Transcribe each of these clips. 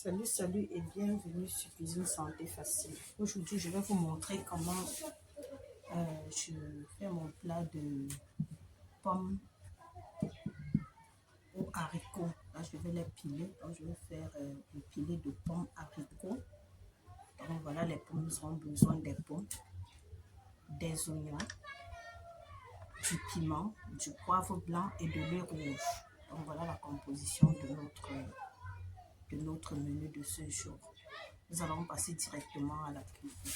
Salut et bienvenue sur Cuisine Santé Facile. Aujourd'hui, je vais vous montrer comment je fais mon plat de pommes aux haricots. Là, je vais les piler. Donc, je vais faire un pilé de pommes haricots. Donc, voilà, les pommes, nous aurons besoin des pommes, des oignons, du piment, du poivre blanc et de l'huile rouge. Donc, voilà la composition de notre menu de ce jour. Nous allons passer directement à la cuisine.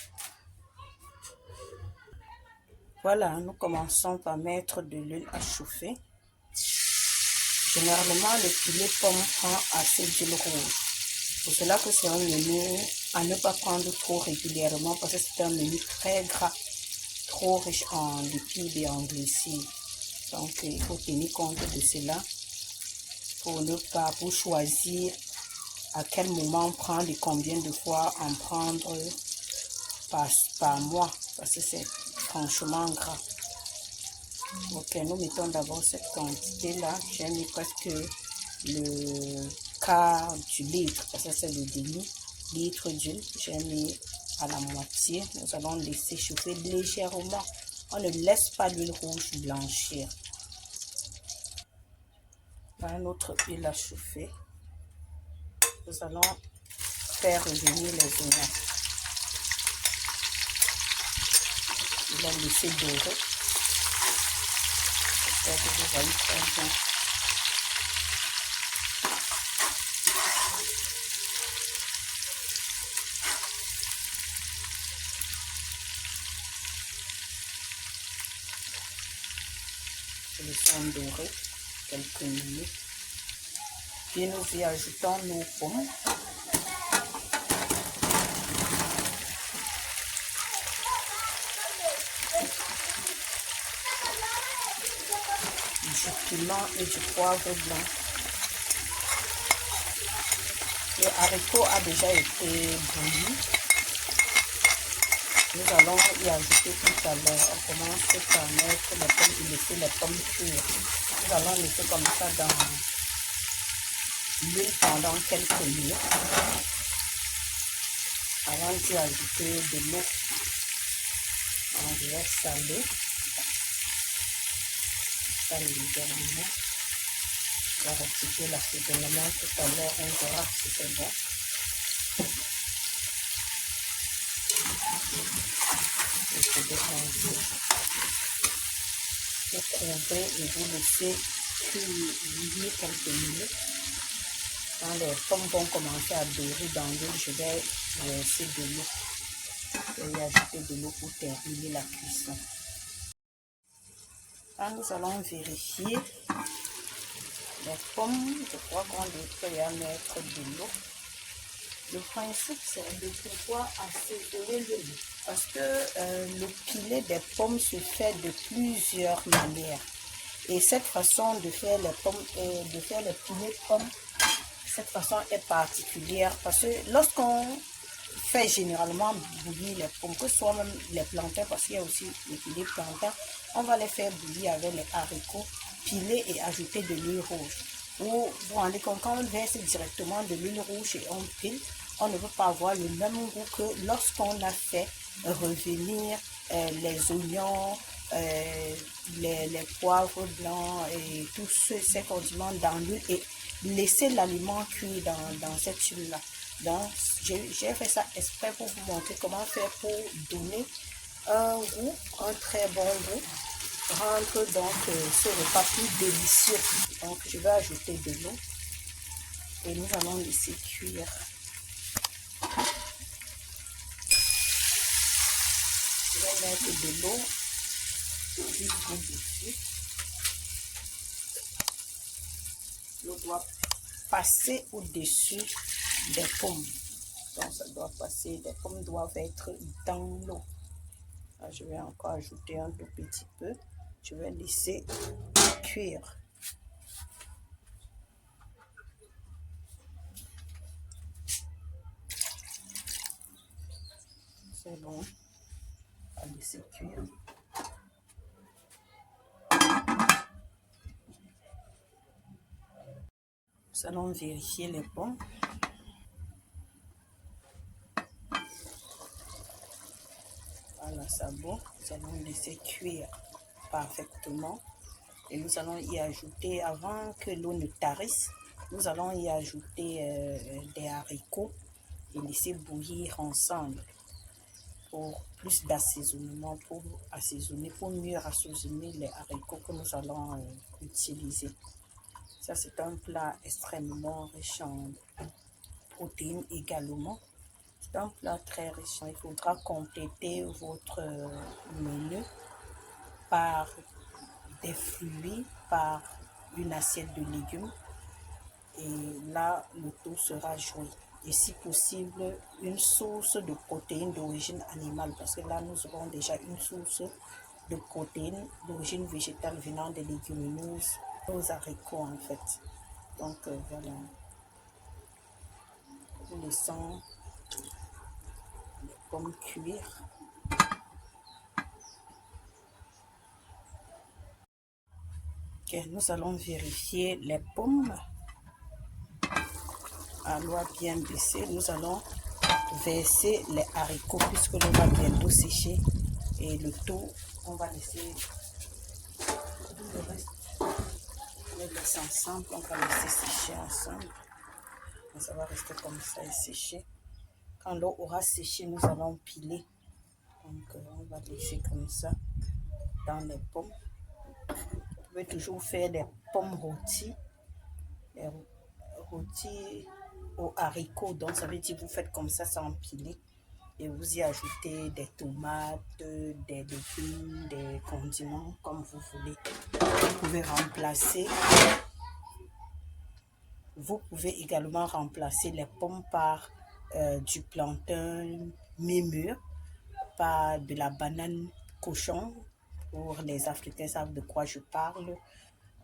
Voilà, nous commençons par mettre de l'huile à chauffer. Généralement, le filet pomme prend assez d'huile rouge. Pour cela que c'est un menu à ne pas prendre trop régulièrement parce que c'est un menu très gras, trop riche en lipides et en glucides. Donc, il faut tenir compte de cela pour choisir à quel moment prendre et combien de fois en prendre par mois parce que c'est franchement gras. Ok, nous mettons d'abord cette quantité-là. J'ai mis presque le quart du litre, parce que c'est le demi-litre d'huile. J'ai mis à la moitié. Nous allons laisser chauffer légèrement. On ne laisse pas l'huile rouge blanchir. Là, notre huile a chauffé. Nous allons faire revenir les oignons. Je vais laisser dorer. J'espère que vous voyez très bien. Ils sont dorés quelques minutes. Puis nous y ajoutons nos pommes. Du piment et du poivre blanc. Le haricot a déjà été bouilli. Nous allons y ajouter tout à l'heure. On commence par mettre les pommes et laisser les pommes cuire. Nous allons laisser comme ça dans l'huile pendant quelques minutes. Avant d'y ajouter de l'eau. On va saler. Ça légèrement. On va rectifier l'assaisonnement tout à l'heure. On verra si c'est bon. Vous couvrez et vous laissez cuire quelques minutes. Quand les pommes vont commencer à dorer dans l'eau, je vais verser de l'eau. Je vais y ajouter de l'eau pour terminer la cuisson. Là, nous allons vérifier les pommes. Je crois qu'on devrait y mettre de l'eau. Le principe, c'est de pouvoir assaisonner le lait. Parce que le pilé des pommes se fait de plusieurs manières. Et cette façon de faire les pommes, de faire les pilés de pommes, cette façon est particulière. Parce que lorsqu'on fait généralement bouillir les pommes, que ce soit même les plantains, parce qu'il y a aussi les pilés plantains, on va les faire bouillir avec les haricots, piler et ajouter de l'huile rouge. Ou vous rendez compte, quand on verse directement de l'huile rouge et on pile, on ne peut pas avoir le même goût que lorsqu'on a fait revenir les oignons, les poivres blancs et tous ces condiments dans l'huile et laisser l'aliment cuire dans cette huile-là. Donc, j'ai fait ça exprès pour vous montrer comment faire pour donner un goût, un très bon goût, rendre donc ce repas plus délicieux. Donc, je vais ajouter de l'eau et nous allons laisser cuire. Je vais mettre de l'eau jusqu'au dessus. L'eau doit passer au-dessus des pommes. Donc, ça doit passer, les pommes doivent être dans l'eau. Je vais encore ajouter un tout petit peu. Je vais laisser cuire. C'est bon. On va laisser cuire. Nous allons vérifier les pommes. un sabot. Nous allons laisser cuire parfaitement. Et nous allons y ajouter, avant que l'eau ne tarisse, nous allons y ajouter des haricots et laisser bouillir ensemble pour plus d'assaisonnement, pour assaisonner, pour mieux assaisonner les haricots que nous allons utiliser. Ça, c'est un plat extrêmement riche en protéines également. C'est un plat très riche. Il faudra compléter votre menu par des fruits, par une assiette de légumes. Et là, le tout sera joué. Et si possible, une source de protéines d'origine animale. Parce que là, nous aurons déjà une source de protéines d'origine végétale venant des légumineuses, aux haricots en fait. Donc voilà. Nous laissons les pommes cuire. Ok, nous allons vérifier les pommes. À l'eau bien baissée, nous allons verser les haricots puisque l'eau va bientôt sécher. Et le tout, on va laisser le reste. On les laisse ensemble, on va laisser sécher ensemble. Et ça va rester comme ça et sécher. Quand l'eau aura séché, nous allons piler. Donc on va laisser comme ça dans les pommes. Vous pouvez toujours faire des pommes rôties. Les rôtis aux haricots. Donc ça veut dire que vous faites comme ça sans piler. Et vous y ajoutez des tomates, des légumes, des condiments comme vous voulez. Vous pouvez également remplacer les pommes par du plantain mi-mûr, par de la banane cochon. Pour les Africains savent de quoi je parle.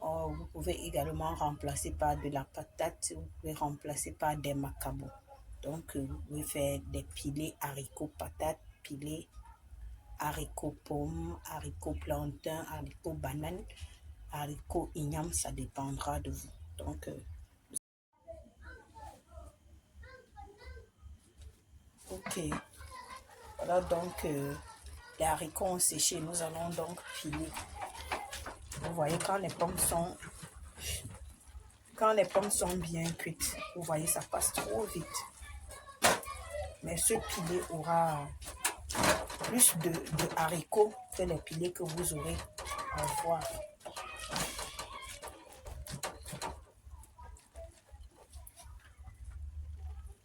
Vous pouvez également remplacer par de la patate, vous pouvez remplacer par des macabons. Donc, vous pouvez faire des pilés haricots patates, pilés haricots pommes, haricots plantain, haricots bananes, haricots igname, ça dépendra de vous. Donc, ok. Voilà donc les haricots ont séché. Nous allons donc piler. Vous voyez quand les pommes sont bien cuites, vous voyez ça passe trop vite. Mais ce pilé aura plus de haricots que les pilés que vous aurez à voir.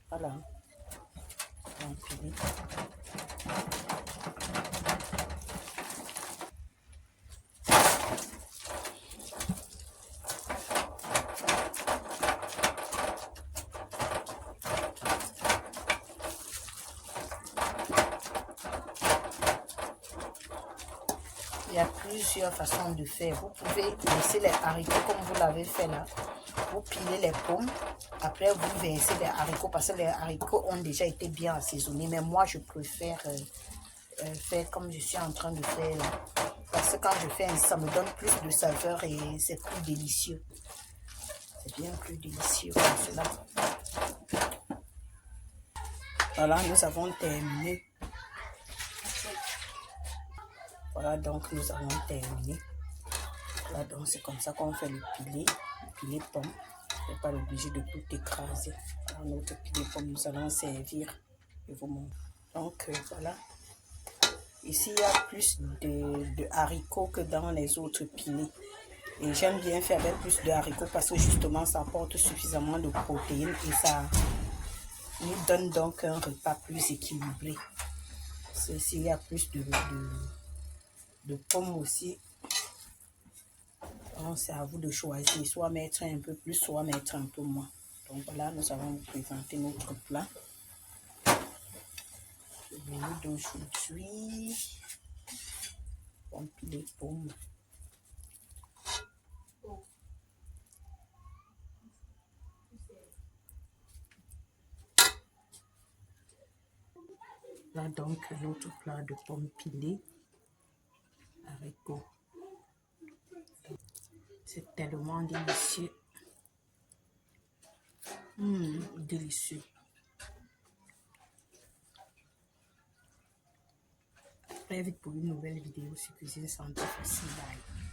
Voilà. Un pilé. Il y a plusieurs façons de faire. Vous pouvez laisser les haricots comme vous l'avez fait là. Vous pilez les pommes. Après, vous versez les haricots parce que les haricots ont déjà été bien assaisonnés. Mais moi, je préfère faire comme je suis en train de faire. Parce que quand je fais ainsi, ça me donne plus de saveur et c'est plus délicieux. C'est bien plus délicieux comme cela. Voilà, nous avons terminé. Voilà, donc nous avons terminé. Voilà, donc c'est comme ça qu'on fait le pilé pomme. On n'est pas obligé de tout écraser. Alors, notre pilé pomme, nous allons servir et vous montrer. Donc voilà. Ici, il y a plus de haricots que dans les autres pilés. Et j'aime bien faire avec plus de haricots parce que justement, ça apporte suffisamment de protéines et ça nous donne donc un repas plus équilibré. S'il y a plus de pommes aussi, c'est à vous de choisir, soit mettre un peu plus, soit mettre un peu moins. Donc voilà, nous allons vous présenter notre plat. Le menu d'aujourd'hui, les pommes. Là donc notre plat de pommes pilées haricots. C'est tellement délicieux. Délicieux. très vite pour une nouvelle vidéo sur cuisine santé facile. Bye.